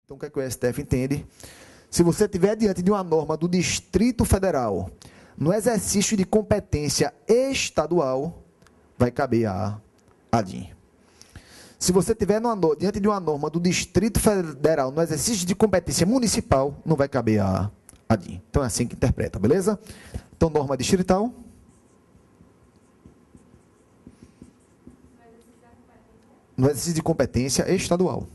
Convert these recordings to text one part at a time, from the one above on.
Então, o que é que o STF entende? Se você estiver diante de uma norma do Distrito Federal, no exercício de competência estadual, vai caber a ADIM. Se você estiver diante de uma norma do Distrito Federal, no exercício de competência municipal, não vai caber a ADIM. Então, é assim que interpreta, beleza? Então, norma distrital. No exercício de competência estadual.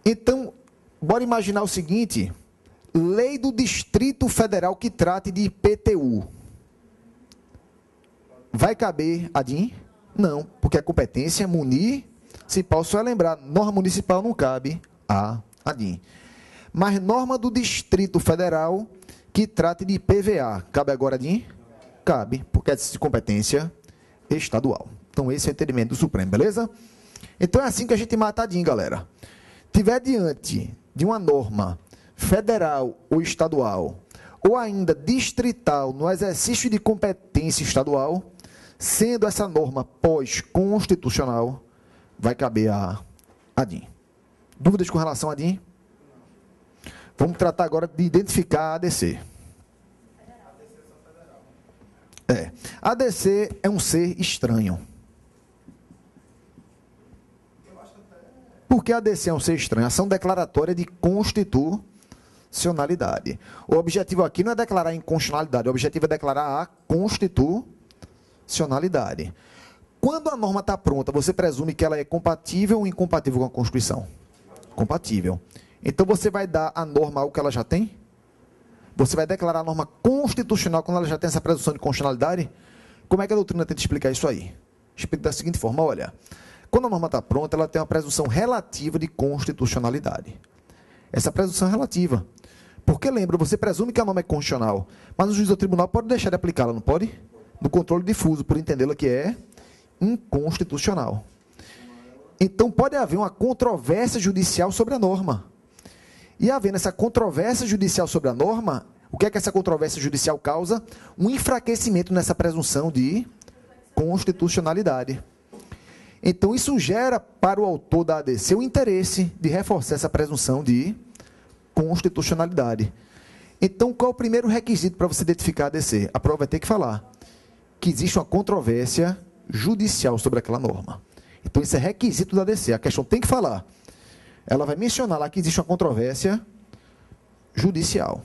Então, bora imaginar o seguinte: lei do Distrito Federal que trate de IPTU. Vai caber ADIM? Não, porque a competência municipal, só é lembrar, norma municipal não cabe a ADIM. Mas norma do Distrito Federal que trate de IPVA, cabe agora ADIM? Cabe, porque é de competência estadual. Então, esse é o entendimento do Supremo, beleza? Então, é assim que a gente mata a ADIM, galera. Tiver diante de uma norma federal ou estadual, ou ainda distrital no exercício de competência estadual, sendo essa norma pós-constitucional, vai caber a ADIM. Dúvidas com relação a ADIM? Vamos tratar agora de identificar a ADC. ADC é um ser estranho. Por que a ADC é um ser estranho? Ação declaratória de constitucionalidade. O objetivo aqui não é declarar a inconstitucionalidade, o objetivo é declarar a constitucionalidade. Quando a norma está pronta, você presume que ela é compatível ou incompatível com a Constituição? Compatível. Então, você vai dar a norma algo que ela já tem? Você vai declarar a norma constitucional quando ela já tem essa presunção de constitucionalidade? Como é que a doutrina tenta explicar isso aí? Explica da seguinte forma, olha... Quando a norma está pronta, ela tem uma presunção relativa de constitucionalidade. Essa presunção é relativa. Porque, lembra, você presume que a norma é constitucional, mas o juiz do tribunal pode deixar de aplicá-la, não pode? No controle difuso, por entendê-la que é inconstitucional. Então, pode haver uma controvérsia judicial sobre a norma. E, havendo essa controvérsia judicial sobre a norma, o que é que essa controvérsia judicial causa? Um enfraquecimento nessa presunção de constitucionalidade. Então, isso gera para o autor da ADC o interesse de reforçar essa presunção de constitucionalidade. Então, qual é o primeiro requisito para você identificar a ADC? A prova vai ter que falar que existe uma controvérsia judicial sobre aquela norma. Então, isso é requisito da ADC. A questão tem que falar. Ela vai mencionar lá que existe uma controvérsia judicial.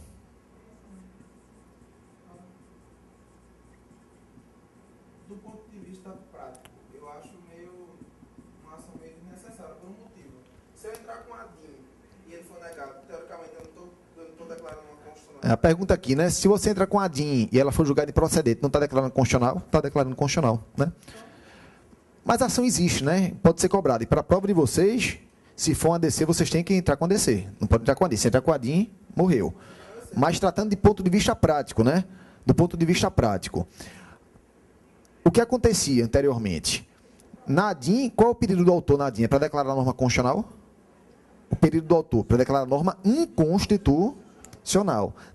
A pergunta aqui, né? Se você entra com a ADIM e ela for julgada improcedente, não está declarando constitucional? Está declarando constitucional, né? Mas a ação existe, né? Pode ser cobrada. E para a prova de vocês, se for uma ADC, vocês têm que entrar com a ADC. Não pode entrar com a ADIM. Se entrar com a ADIM, morreu. Mas tratando de ponto de vista prático, né? Do ponto de vista prático. O que acontecia anteriormente? Na ADIM, qual é o pedido do autor na ADIM? É para declarar a norma constitucional? O pedido do autor para declarar a norma inconstitucional.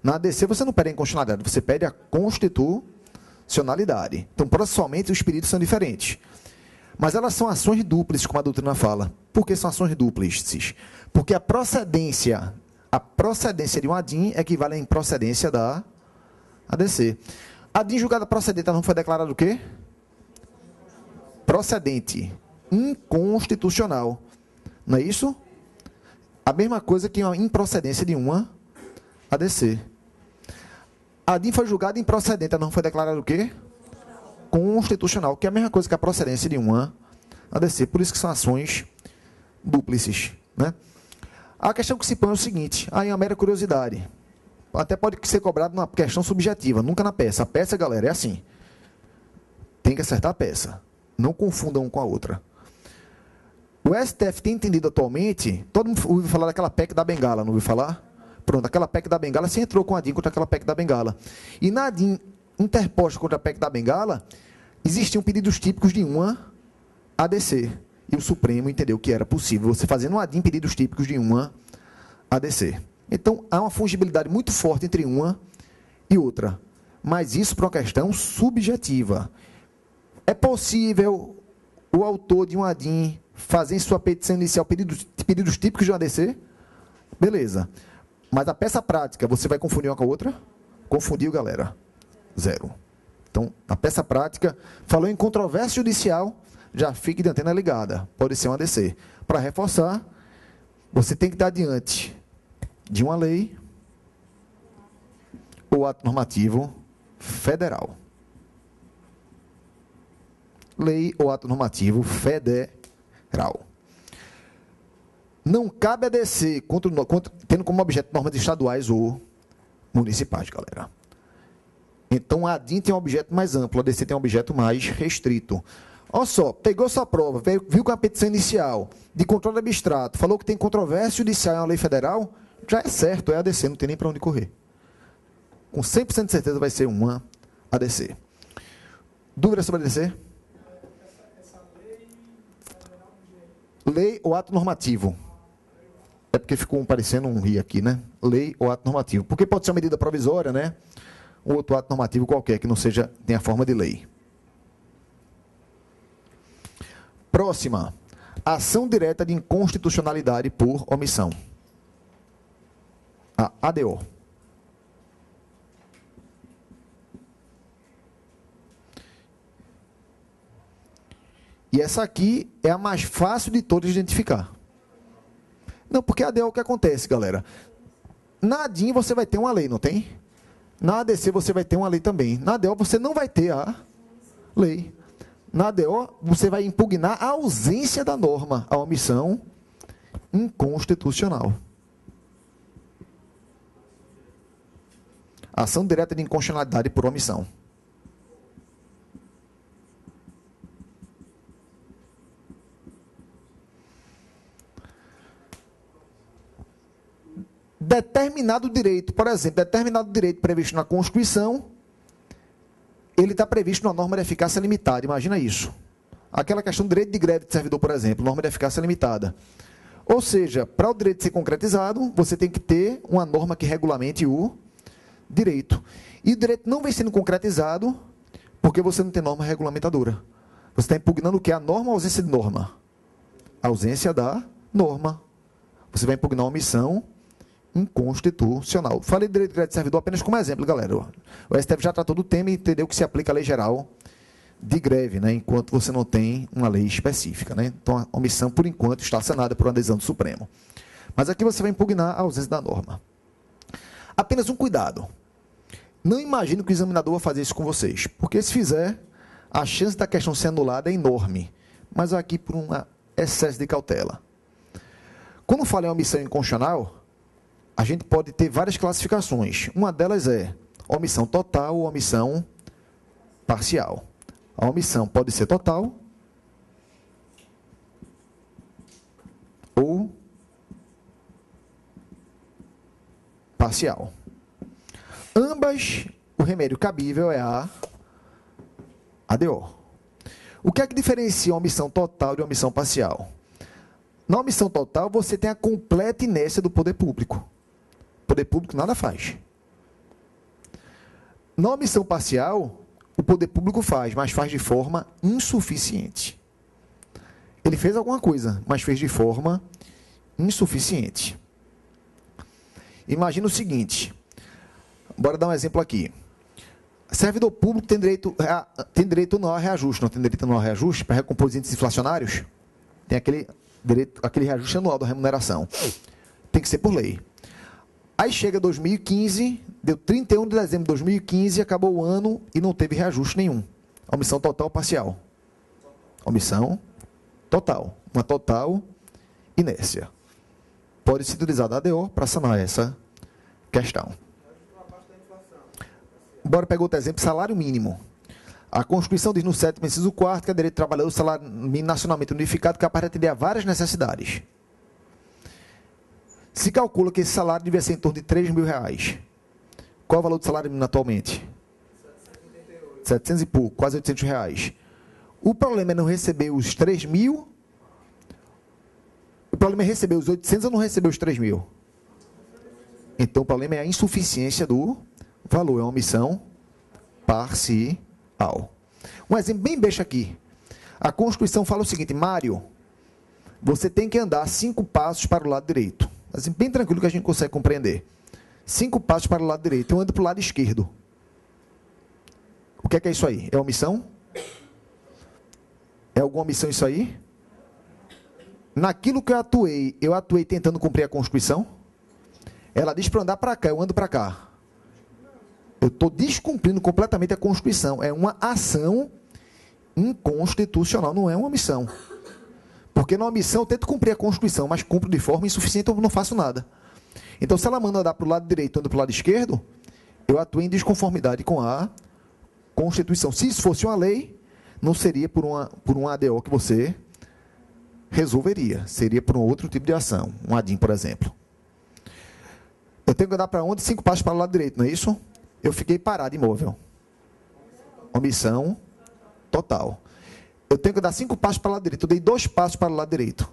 Na ADC você não pede a inconstitucionalidade, você pede a constitucionalidade. Então, processualmente, os pedidos são diferentes. Mas elas são ações dúplices, como a doutrina fala. Por que são ações dúplices? Porque a procedência de um ADIM equivale à improcedência da ADC. A ADIM julgada procedente, ela não foi declarada o quê? Procedente. Inconstitucional. Não é isso? A mesma coisa que uma improcedência de uma ADC. A ADIM foi julgada improcedente, ela não foi declarada o quê? Constitucional, que é a mesma coisa que a procedência de uma ADC. Por isso que são ações dúplices, né? A questão que se põe é o seguinte, aí é uma mera curiosidade. Até pode ser cobrado numa questão subjetiva, nunca na peça. A peça, galera, é assim. Tem que acertar a peça. Não confundam um com a outra. O STF tem entendido atualmente, todo mundo ouviu falar daquela PEC da Bengala, não ouviu falar? Pronto, aquela PEC da Bengala, você entrou com a ADIM contra aquela PEC da Bengala. E na ADIM interposta contra a PEC da Bengala, existiam pedidos típicos de uma ADC. E o Supremo entendeu que era possível você fazer no ADIM pedidos típicos de uma ADC. Então, há uma fungibilidade muito forte entre uma e outra. Mas isso por uma questão subjetiva. É possível o autor de um ADIM fazer em sua petição inicial pedidos típicos de um ADC? Beleza. Mas a peça prática, você vai confundir uma com a outra? Confundiu, galera? 0. Então, a peça prática, falou em controvérsia judicial, já fique de antena ligada. Pode ser um ADC. Para reforçar, você tem que estar diante de uma lei ou ato normativo federal. Lei ou ato normativo federal. Não cabe ADC tendo como objeto normas estaduais ou municipais, galera. Então, a ADIM tem um objeto mais amplo, a ADC tem um objeto mais restrito. Olha só, pegou sua prova, viu com a petição inicial de controle abstrato, falou que tem controvérsia judicial em uma lei federal, já é certo, é ADC, não tem nem para onde correr. Com 100% de certeza vai ser uma ADC. Dúvida sobre ADC? Lei ou ato normativo? É porque ficou parecendo um ri aqui, né? Lei ou ato normativo. Porque pode ser uma medida provisória, né? Ou outro ato normativo qualquer, que não seja, tenha forma de lei. Próxima. Ação direta de inconstitucionalidade por omissão. A ADO. E essa aqui é a mais fácil de todas de identificar. Não, porque a ADO é o que acontece, galera. Na ADIM você vai ter uma lei, não tem? Na ADC você vai ter uma lei também. Na ADO você não vai ter a lei. Na ADO você vai impugnar a ausência da norma, a omissão inconstitucional. Ação direta de inconstitucionalidade por omissão. Determinado direito, por exemplo, determinado direito previsto na Constituição, ele está previsto numa norma de eficácia limitada, imagina isso. Aquela questão do direito de greve de servidor, por exemplo, norma de eficácia limitada. Ou seja, para o direito ser concretizado, você tem que ter uma norma que regulamente o direito. E o direito não vem sendo concretizado porque você não tem norma regulamentadora. Você está impugnando o que? A norma ou a ausência de norma? A ausência da norma. Você vai impugnar uma omissão inconstitucional. Falei de direito de greve de servidor apenas como exemplo, galera. O STF já tratou do tema e entendeu que se aplica a lei geral de greve, né, enquanto você não tem uma lei específica. Né? Então, a omissão, por enquanto, está sanada por uma decisão do Supremo. Mas aqui você vai impugnar a ausência da norma. Apenas um cuidado. Não imagine que o examinador vai fazer isso com vocês, porque se fizer, a chance da questão ser anulada é enorme. Mas aqui por um excesso de cautela. Quando fala em omissão inconstitucional, a gente pode ter várias classificações. Uma delas é omissão total ou omissão parcial. A omissão pode ser total ou parcial. Ambas, o remédio cabível é a ADO. O que é que diferencia a omissão total de omissão parcial? Na omissão total, você tem a completa inércia do poder público. O poder público nada faz. Na omissão parcial, o poder público faz, mas faz de forma insuficiente. Ele fez alguma coisa, mas fez de forma insuficiente. Imagina o seguinte, bora dar um exemplo aqui. Servidor público tem direito anual a reajuste, não tem direito anual a reajuste para recompor os índices inflacionários? Tem aquele reajuste anual da remuneração. Tem que ser por lei. Aí chega 2015, deu 31 de dezembro de 2015, acabou o ano e não teve reajuste nenhum. Omissão total ou parcial? Omissão total. Uma total inércia. Pode ser utilizada a ADO para sanar essa questão. Bora pegar outro exemplo, salário mínimo. A Constituição diz no 7º, inciso 4º, que é direito de trabalhador, salário mínimo nacionalmente unificado, capaz de atender a várias necessidades. Se calcula que esse salário devia ser em torno de R$3.000. Qual é o valor do salário mínimo atualmente? 700 e pouco, quase R$800. O problema é não receber os 3.000? O problema é receber os 800 ou não receber os 3.000? Então, o problema é a insuficiência do valor, é uma omissão parcial. Um exemplo bem besta aqui. A Constituição fala o seguinte: Mário, você tem que andar 5 passos para o lado direito. Assim, bem tranquilo que a gente consegue compreender. 5 passos para o lado direito, eu ando para o lado esquerdo. O que é isso aí? É omissão? É alguma omissão isso aí? Naquilo que eu atuei tentando cumprir a Constituição? Ela diz para andar para cá, eu ando para cá. Eu estou descumprindo completamente a Constituição. É uma ação inconstitucional, não é uma omissão. Porque na omissão eu tento cumprir a Constituição, mas cumpro de forma insuficiente, eu não faço nada. Então, se ela manda andar para o lado direito, eu ando para o lado esquerdo, eu atuo em desconformidade com a Constituição. Se isso fosse uma lei, não seria por uma ADO que você resolveria. Seria por um outro tipo de ação. Um ADIM, por exemplo. Eu tenho que andar para onde? 5 passos para o lado direito, não é isso? Eu fiquei parado, imóvel. Omissão total. Eu tenho que dar 5 passos para o lado direito. Eu dei 2 passos para o lado direito.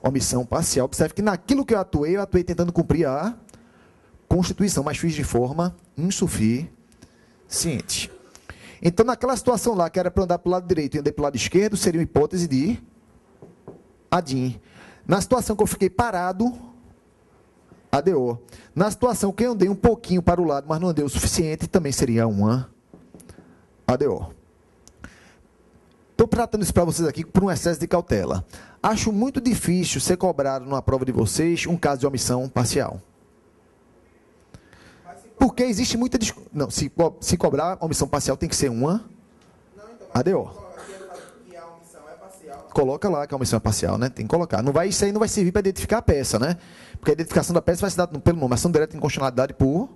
Omissão parcial. Observe que naquilo que eu atuei tentando cumprir a Constituição, mas fiz de forma insuficiente. Então, naquela situação lá, que era para andar para o lado direito e andei para o lado esquerdo, seria uma hipótese de ADIM. Na situação que eu fiquei parado, ADO. Na situação que eu andei um pouquinho para o lado, mas não andei o suficiente, também seria uma ADO. Estou tratando isso para vocês aqui por um excesso de cautela. Acho muito difícil ser cobrado numa prova de vocês um caso de omissão parcial. Porque existe muita discussão. Não, se cobrar omissão parcial tem que ser uma ADO. Coloca lá que a omissão é parcial, né? Tem que colocar. Isso aí não vai servir para identificar a peça, né? Porque a identificação da peça vai se dar pelo nome, ação direta de inconstitucionalidade por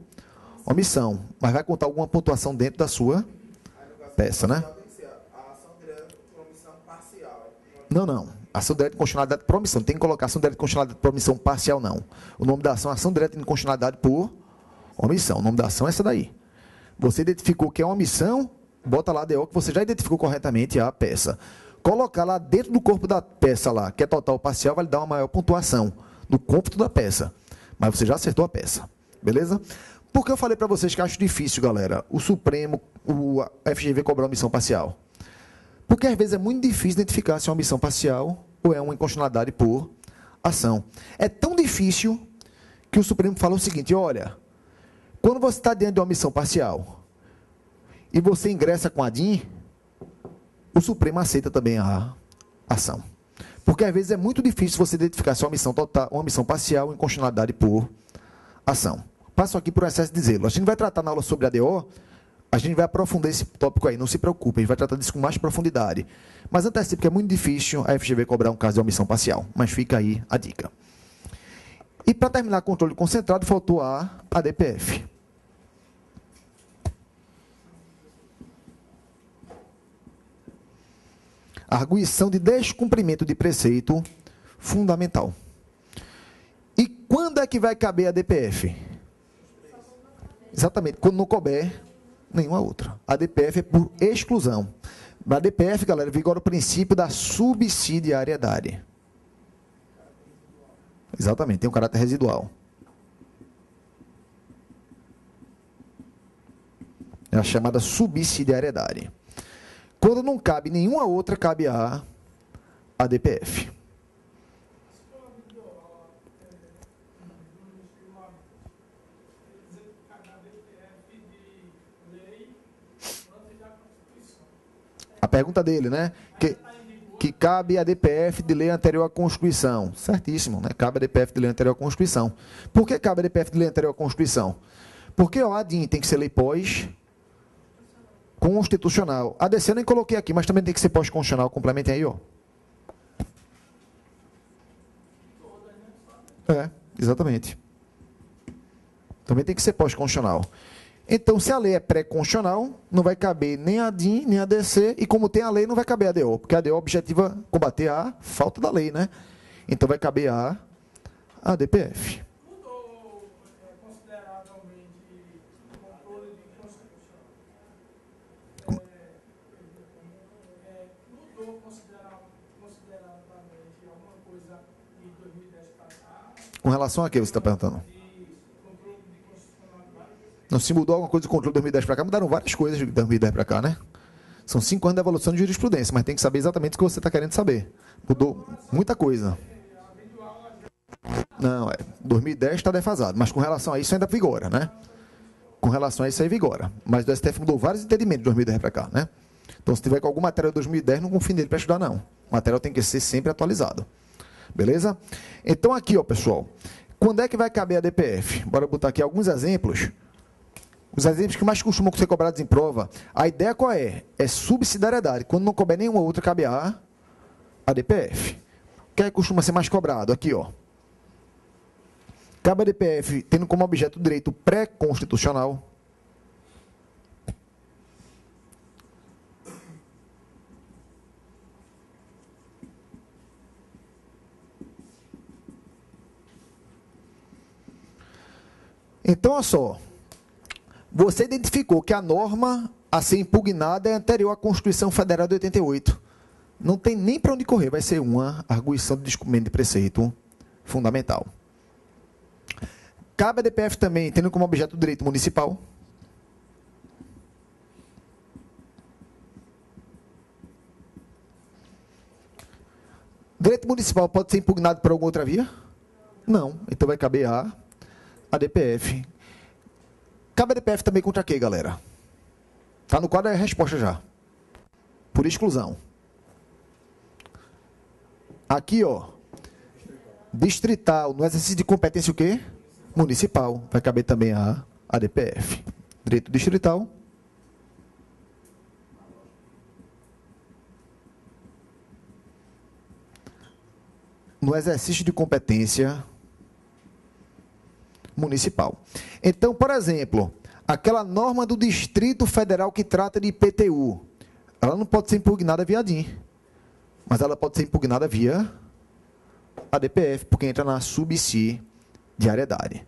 omissão. Mas vai contar alguma pontuação dentro da sua peça, né? Não. Ação direta de inconstitucionalidade por omissão. Tem que colocar ação direta de inconstitucionalidade por omissão parcial, não. O nome da ação é ação direta de inconstitucionalidade por omissão. O nome da ação é essa daí. Você identificou que é uma omissão, bota lá a ADO que você já identificou corretamente a peça. Colocar lá dentro do corpo da peça lá, que é total ou parcial, vai lhe dar uma maior pontuação no cômputo da peça. Mas você já acertou a peça. Beleza? Por que eu falei para vocês que acho difícil, galera, o Supremo, o FGV cobrar omissão parcial? Porque às vezes é muito difícil identificar se é uma omissão parcial ou é uma inconstitucionalidade por ação. É tão difícil que o Supremo fala o seguinte: olha, quando você está diante de uma omissão parcial e você ingressa com a ADIM, o Supremo aceita também a ação. Porque às vezes é muito difícil você identificar se é uma omissão total, uma omissão parcial ou inconstitucionalidade por ação. Passo aqui por excesso de zelo. A gente vai tratar na aula sobre ADO, a gente vai aprofundar esse tópico aí, não se preocupe, a gente vai tratar disso com mais profundidade. Mas antecipo que é muito difícil a FGV cobrar um caso de omissão parcial, mas fica aí a dica. E para terminar o controle concentrado, faltou a ADPF. Arguição de descumprimento de preceito fundamental. E quando é que vai caber a ADPF? Exatamente, quando não couber nenhuma outra. A ADPF é por exclusão. Na ADPF, galera, vigora o princípio da subsidiariedade. Exatamente, tem um caráter residual. É a chamada subsidiariedade. Quando não cabe nenhuma outra, cabe a ADPF. A pergunta dele, né? Que cabe a ADPF de lei anterior à Constituição. Certíssimo, né? Cabe a ADPF de lei anterior à Constituição. Por que cabe a ADPF de lei anterior à Constituição? Porque a ADIM tem que ser lei pós-constitucional. A ADC eu nem coloquei aqui, mas também tem que ser pós-constitucional. Complementem aí, ó. Exatamente. Também tem que ser pós-constitucional. Então, se a lei é pré-constitucional, não vai caber nem a ADIM, nem a ADC, e como tem a lei, não vai caber a ADO, porque a ADO objetiva combater a falta da lei, né? Então, vai caber a ADPF. Mudou consideravelmente o controle de constituição. Mudou consideravelmente alguma coisa de 2010 para cá? Com relação a que você está perguntando? Não se mudou alguma coisa do controle de 2010 para cá? Mudaram várias coisas de 2010 para cá, né? São 5 anos de evolução de jurisprudência, mas tem que saber exatamente o que você está querendo saber. Mudou muita coisa. Não, 2010 está defasado, mas com relação a isso ainda vigora, né? Com relação a isso aí vigora. Mas o STF mudou vários entendimentos de 2010 para cá, né? Então, se tiver com alguma matéria de 2010, não confie nele para estudar, não. O material tem que ser sempre atualizado. Beleza? Então, aqui, ó, pessoal. Quando é que vai caber a DPF? Bora botar aqui alguns exemplos. Os exemplos que mais costumam ser cobrados em prova. A ideia qual é? É subsidiariedade. Quando não couber nenhuma outra, cabe a DPF. O que é que costuma ser mais cobrado? Aqui, ó. Cabe a DPF tendo como objeto o direito pré-constitucional. Então, olha só. Você identificou que a norma a ser impugnada é anterior à Constituição Federal de 88. Não tem nem para onde correr. Vai ser uma arguição de descumprimento de preceito fundamental. Cabe a DPF também, tendo como objeto o direito municipal. Direito municipal pode ser impugnado por alguma outra via? Não. Então vai caber a DPF. Cabe a DPF também contra quê, galera? Está no quadro, é a resposta já. Por exclusão. Aqui, ó. Distrital, no exercício de competência o quê? Municipal. Vai caber também a DPF. Direito distrital. No exercício de competência municipal. Então, por exemplo, aquela norma do Distrito Federal que trata de IPTU, ela não pode ser impugnada via DIN, mas ela pode ser impugnada via a DPF, porque entra na subsidiariedade.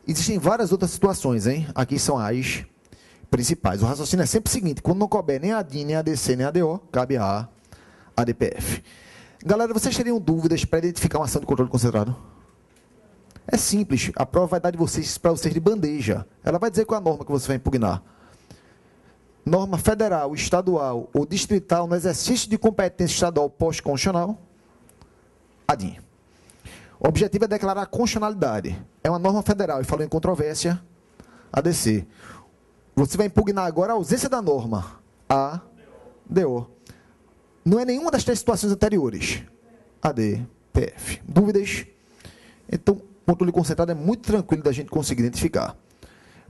Existem várias outras situações, hein? Aqui são as principais. O raciocínio é sempre o seguinte: quando não couber nem a DIN, nem a DC, nem a ADO, cabe a DPF. Galera, vocês teriam dúvidas para identificar uma ação de controle concentrado? É simples. A prova vai dar para vocês de bandeja. Ela vai dizer qual é a norma que você vai impugnar. Norma federal, estadual ou distrital no exercício de competência estadual pós-constitucional, a DIN. O objetivo é declarar a constitucionalidade. É uma norma federal e falou em controvérsia, ADC. Você vai impugnar agora a ausência da norma, ADO. Não é nenhuma das 3 situações anteriores, ADPF. Dúvidas? Então, controle concentrado é muito tranquilo da gente conseguir identificar.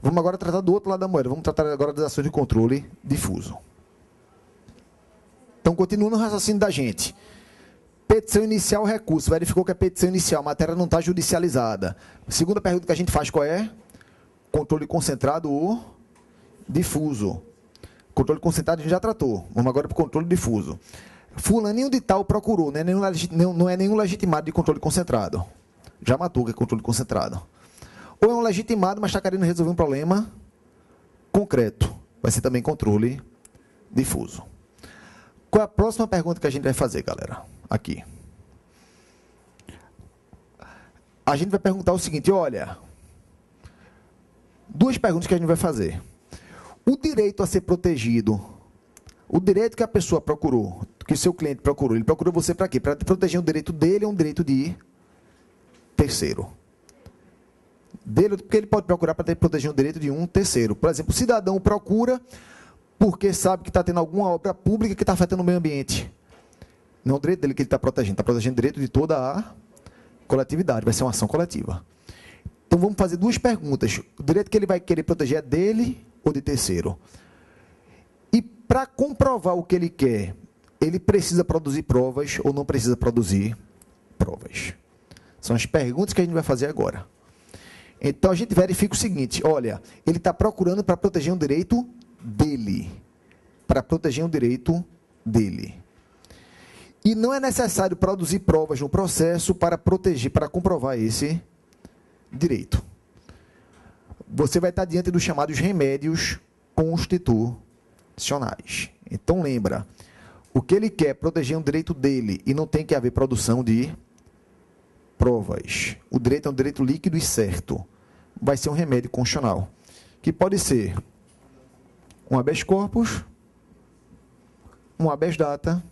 Vamos agora tratar do outro lado da moeda. Vamos tratar agora das ações de controle difuso. Então, continuando o raciocínio da gente. Petição inicial, recurso. Verificou que é petição inicial, a matéria não está judicializada. Segunda pergunta que a gente faz qual é? Controle concentrado ou difuso. Controle concentrado a gente já tratou. Vamos agora para o controle difuso. Fulaninho de tal procurou, não é nenhum legitimado de controle concentrado. Já matou que é controle concentrado. Ou é um legitimado, mas está querendo resolver um problema concreto. Vai ser também controle difuso. Qual é a próxima pergunta que a gente vai fazer, galera? Aqui. A gente vai perguntar o seguinte, olha. 2 perguntas que a gente vai fazer. O direito a ser protegido, o direito que a pessoa procurou, que o seu cliente procurou, ele procurou você para quê? Para proteger o direito dele ou um direito de terceiro. Dele, porque ele pode procurar para proteger o direito de um terceiro. Por exemplo, o cidadão procura porque sabe que está tendo alguma obra pública que está afetando o meio ambiente. Não é o direito dele que ele está protegendo o direito de toda a coletividade. Vai ser uma ação coletiva. Então, vamos fazer 2 perguntas. O direito que ele vai querer proteger é dele ou de terceiro? E para comprovar o que ele quer, ele precisa produzir provas ou não precisa produzir provas? São as perguntas que a gente vai fazer agora. Então, a gente verifica o seguinte, olha, ele está procurando para proteger um direito dele. Para proteger um direito dele. E não é necessário produzir provas no processo para proteger, para comprovar esse direito. Você vai estar diante dos chamados remédios constitucionais. Então, lembra, o que ele quer é proteger um direito dele e não tem que haver produção de provas. O direito é um direito líquido e certo. Vai ser um remédio constitucional, que pode ser um habeas corpus um habeas data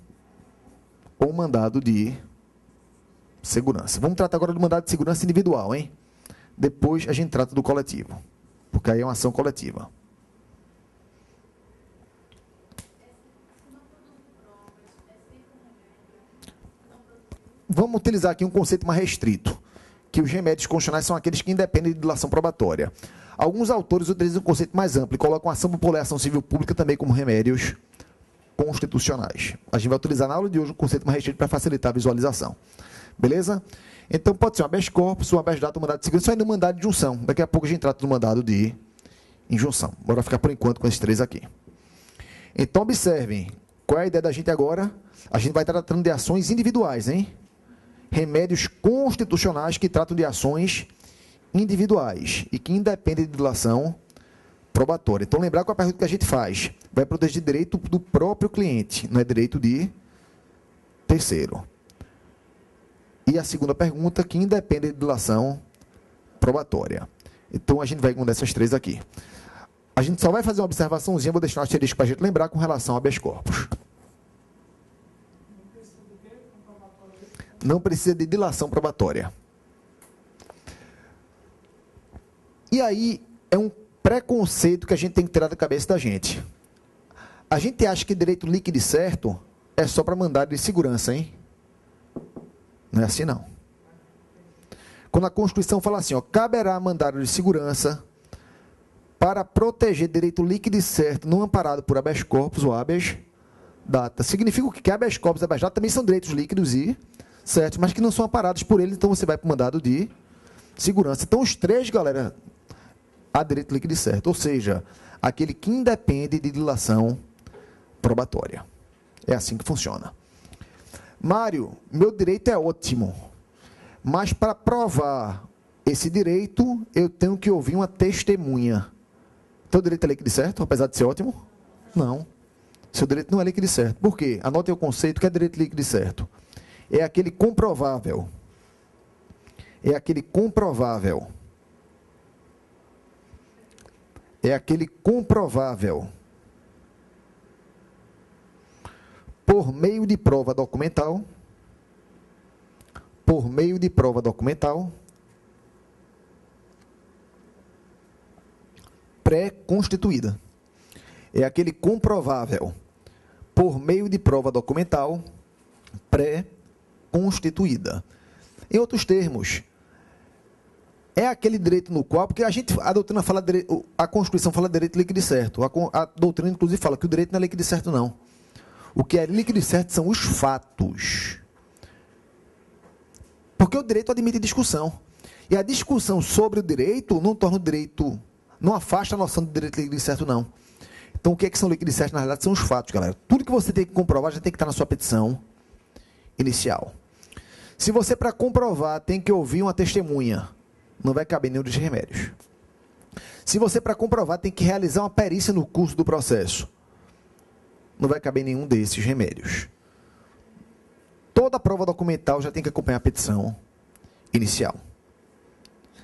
ou um mandado de segurança. Vamos tratar agora do mandado de segurança individual, hein? Depois a gente trata do coletivo, porque aí é uma ação coletiva. Vamos utilizar aqui um conceito mais restrito, que os remédios constitucionais são aqueles que independem de dilação probatória. Alguns autores utilizam um conceito mais amplo e colocam a ação popular e a ação civil pública também como remédios constitucionais. A gente vai utilizar na aula de hoje um conceito mais restrito para facilitar a visualização. Beleza? Então, pode ser um habeas corpus, um habeas data, um mandado de segurança, ou ainda um mandado de injunção. Daqui a pouco a gente trata do mandado de injunção. Bora ficar por enquanto com esses três aqui. Então, observem. Qual é a ideia da gente agora? A gente vai estar tratando de ações individuais, hein? Remédios constitucionais que tratam de ações individuais e que independem de dilação probatória. Então, lembrar qual é a pergunta que a gente faz. Vai proteger direito do próprio cliente, não é direito de terceiro. E a segunda pergunta, que independe de dilação probatória. Então, a gente vai com uma dessas três aqui. A gente só vai fazer uma observaçãozinha, vou deixar um asterisco para a gente lembrar com relação a habeas corpus. Não precisa de dilação probatória. E aí, é um preconceito que a gente tem que tirar da cabeça da gente. A gente acha que direito líquido e certo é só para mandado de segurança, hein? Não é assim, não. Quando a Constituição fala assim, ó, caberá mandado de segurança para proteger direito líquido e certo não amparado por habeas corpus ou habeas data. Significa que habeas corpus e habeas data também são direitos líquidos e certos, mas que não são amparados por ele, então você vai para o mandado de segurança. Então, os três, galera, há direito líquido e certo, ou seja, aquele que independe de dilação probatória. É assim que funciona. Mário, meu direito é ótimo, mas para provar esse direito, eu tenho que ouvir uma testemunha. Teu direito é líquido e certo, apesar de ser ótimo? Não. Seu direito não é líquido e certo. Por quê? Anotem o conceito que é direito líquido e certo. É aquele comprovável. É aquele comprovável. É aquele comprovável. Por meio de prova documental, por meio de prova documental, pré-constituída. É aquele comprovável, por meio de prova documental, pré-constituída. Em outros termos, é aquele direito no qual, porque a doutrina fala, a Constituição fala direito líquido e certo, a doutrina inclusive fala que o direito não é líquido e certo não. O que é líquido e certo são os fatos. Porque o direito admite discussão. E a discussão sobre o direito não torna o direito, não afasta a noção de direito líquido e certo, não. Então, o que é que são líquido e certo? Na realidade, são os fatos, galera. Tudo que você tem que comprovar já tem que estar na sua petição inicial. Se você, para comprovar, tem que ouvir uma testemunha, não vai caber nenhum dos remédios. Se você, para comprovar, tem que realizar uma perícia no curso do processo, não vai caber nenhum desses remédios. Toda prova documental já tem que acompanhar a petição inicial.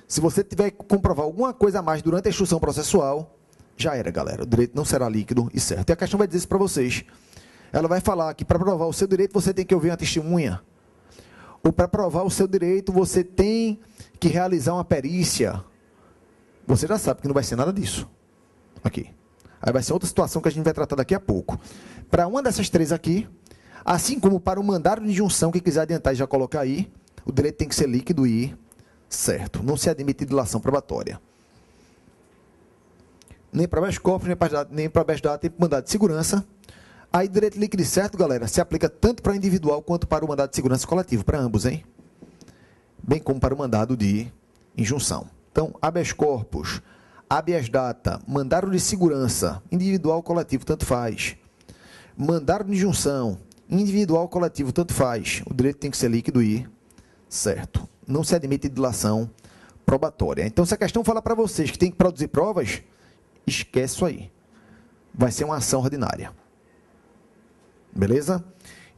Se você tiver que comprovar alguma coisa a mais durante a instrução processual, já era, galera. O direito não será líquido e certo. E a questão vai dizer isso para vocês. Ela vai falar que para provar o seu direito você tem que ouvir uma testemunha. Ou para provar o seu direito você tem que realizar uma perícia. Você já sabe que não vai ser nada disso. Aqui. Aí vai ser outra situação que a gente vai tratar daqui a pouco. Para uma dessas três aqui, assim como para o mandado de injunção, quem quiser adiantar e já colocar aí, o direito tem que ser líquido e certo. Não se admite dilação probatória. Nem para habeas corpus, nem para habeas data, nem para mandado de segurança. Aí, direito líquido e certo, galera, se aplica tanto para individual quanto para o mandado de segurança coletivo, para ambos, hein? Bem como para o mandado de injunção. Então, habeas corpus, habeas data, mandado de segurança, individual ou coletivo, tanto faz. Mandado de injunção, individual ou coletivo, tanto faz. O direito tem que ser líquido e certo. Não se admite dilação probatória. Então, se a questão fala para vocês que tem que produzir provas, esquece isso aí. Vai ser uma ação ordinária. Beleza?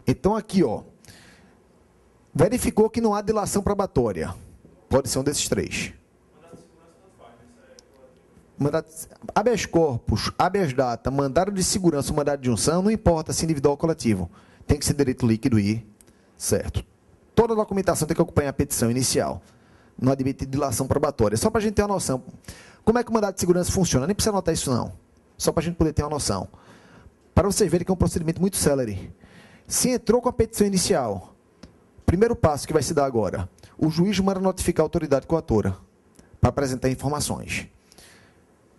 Então, aqui, ó. Verificou que não há dilação probatória. Pode ser um desses três. Mandado, habeas corpus, habeas data, mandado de segurança ou mandado de junção, não importa se individual ou coletivo. Tem que ser direito líquido e certo. Toda a documentação tem que acompanhar a petição inicial. Não admite dilação probatória. Só para a gente ter uma noção. Como é que o mandado de segurança funciona? Nem precisa anotar isso, não. Só para a gente poder ter uma noção. Para vocês verem que é um procedimento muito célere. Se entrou com a petição inicial, primeiro passo que vai se dar agora, o juiz manda notificar a autoridade coatora para apresentar informações.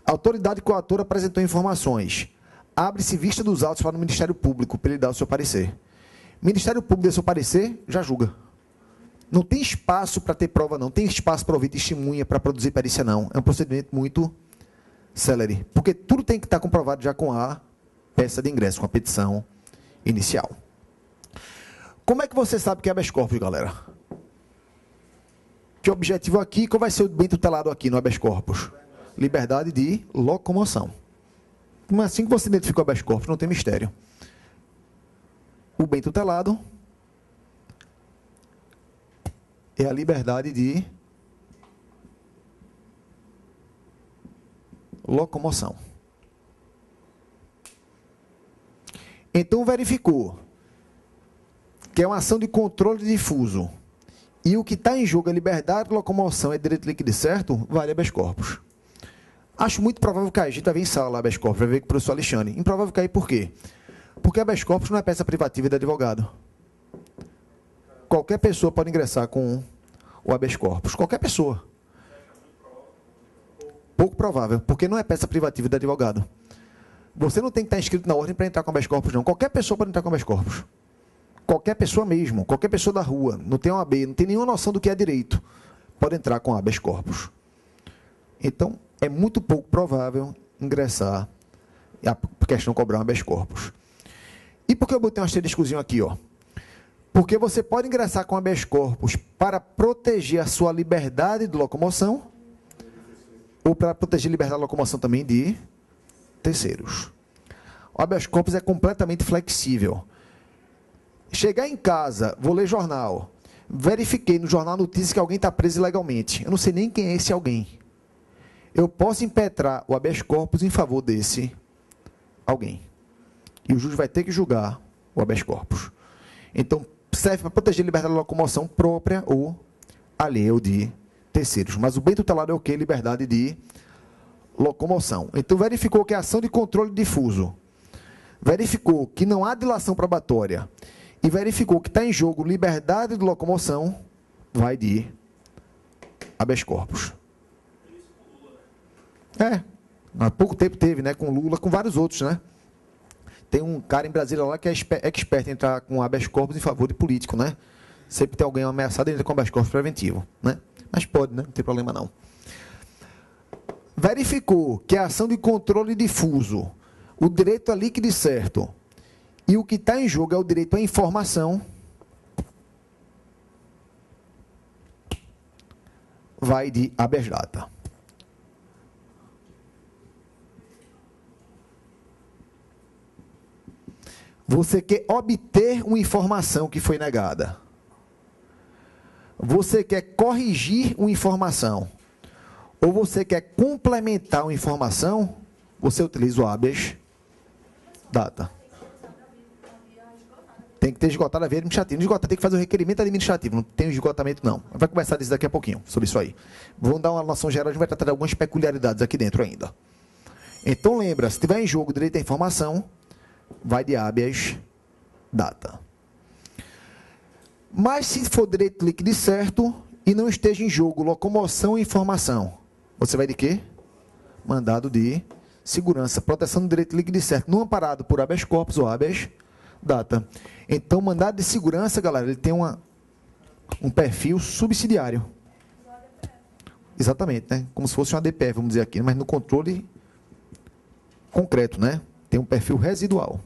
A autoridade coatora apresentou informações. Abre-se vista dos autos para o Ministério Público, para ele dar o seu parecer. O Ministério Público deu seu parecer, já julga. Não tem espaço para ter prova, não. Tem espaço para ouvir testemunha, para produzir perícia, não. É um procedimento muito célere. Porque tudo tem que estar comprovado já com a peça de ingresso, com a petição inicial. Como é que você sabe que é habeas corpus, galera? Que objetivo aqui, qual vai ser o bem tutelado aqui no habeas corpus? Liberdade de locomoção. Assim que você identifica o habeas corpus, não tem mistério. O bem tutelado é a liberdade de locomoção. Então, verificou que é uma ação de controle difuso e o que está em jogo é liberdade de locomoção, é direito líquido e certo, vale habeas corpus. Acho muito provável cair. A gente vai ver em sala habeas corpus, vai ver com o professor Alexandre. Improvável cair por quê? Porque habeas corpus não é peça privativa de advogado. Qualquer pessoa pode ingressar com o habeas corpus. Qualquer pessoa. Pouco provável, porque não é peça privativa de advogado. Você não tem que estar inscrito na ordem para entrar com habeas corpus, não. Qualquer pessoa pode entrar com habeas corpus. Qualquer pessoa mesmo, qualquer pessoa da rua, não tem OAB, não tem nenhuma noção do que é direito, pode entrar com habeas corpus. Então, é muito pouco provável ingressar a questão de cobrar um habeas corpus. E por que eu botei um asteriscozinho aqui, ó? Porque você pode ingressar com habeas corpus para proteger a sua liberdade de locomoção ou para proteger a liberdade de locomoção também de terceiros. O habeas corpus é completamente flexível. Chegar em casa, vou ler jornal, verifiquei no jornal notícia que alguém está preso ilegalmente. Eu não sei nem quem é esse alguém. Eu posso impetrar o habeas corpus em favor desse alguém. E o juiz vai ter que julgar o habeas corpus. Então, serve para proteger a liberdade de locomoção própria ou alheia ou de terceiros. Mas o bem tutelado é o quê? Liberdade de locomoção. Então, verificou que a ação de controle difuso, verificou que não há dilação probatória e verificou que está em jogo liberdade de locomoção, vai de habeas corpus. Há pouco tempo teve, né, com Lula, com vários outros, né? Tem um cara em Brasília lá que é expert em entrar com habeas corpus em favor de político, né? Sempre tem alguém ameaçado, ele entra com habeas corpus preventivo, né? Mas pode, né? Não tem problema não. Verificou que a ação de controle difuso, o direito a líquido e certo, e o que está em jogo é o direito à informação, vai de habeas data. Você quer obter uma informação que foi negada. Você quer corrigir uma informação. Ou você quer complementar uma informação, você utiliza o habeas data. Tem que ter esgotado a via administrativa. No esgotamento tem que fazer o requerimento administrativo. Não tem esgotamento, não. Vai conversar disso daqui a pouquinho, sobre isso aí. Vamos dar uma noção geral, a gente vai tratar de algumas peculiaridades aqui dentro ainda. Então, lembra, se tiver em jogo o direito à informação, vai de habeas data. Mas se for direito líquido e certo e não esteja em jogo locomoção e informação, você vai de quê? Mandado de segurança, proteção do direito líquido e certo, não amparado por habeas corpus ou habeas data. Então, mandado de segurança, galera, ele tem um perfil subsidiário. Exatamente, né? Como se fosse uma DPF, vamos dizer aqui, mas no controle concreto, né? Tem um perfil residual.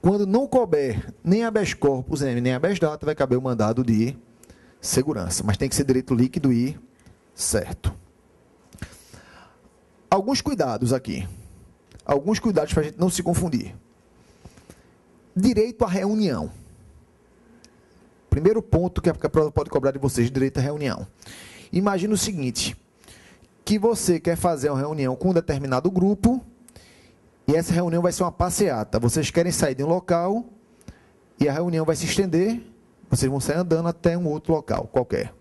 Quando não couber nem habeas corpus, nem habeas data, vai caber o mandado de segurança. Mas tem que ser direito líquido e certo. Alguns cuidados aqui. Alguns cuidados para a gente não se confundir. Direito à reunião. Primeiro ponto que a prova pode cobrar de vocês, direito à reunião. Imagina o seguinte, que você quer fazer uma reunião com um determinado grupo e essa reunião vai ser uma passeata. Vocês querem sair de um local e a reunião vai se estender, vocês vão sair andando até um outro local qualquer.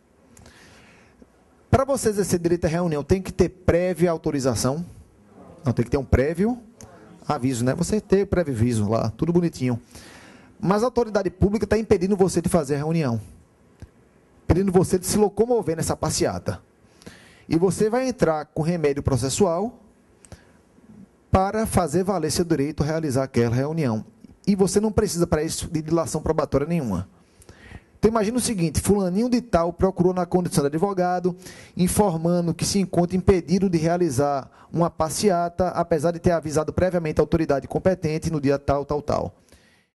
Para você exercer direito à reunião, tem que ter prévia autorização? Não, tem que ter um prévio aviso, né? Você ter prévio aviso lá, tudo bonitinho. Mas a autoridade pública está impedindo você de fazer a reunião. Impedindo você de se locomover nessa passeata. E você vai entrar com remédio processual para fazer valer seu direito a realizar aquela reunião. E você não precisa, para isso, de dilação probatória nenhuma. Então, imagina o seguinte, fulaninho de tal procurou na condição de advogado, informando que se encontra impedido de realizar uma passeata, apesar de ter avisado previamente a autoridade competente no dia tal, tal, tal.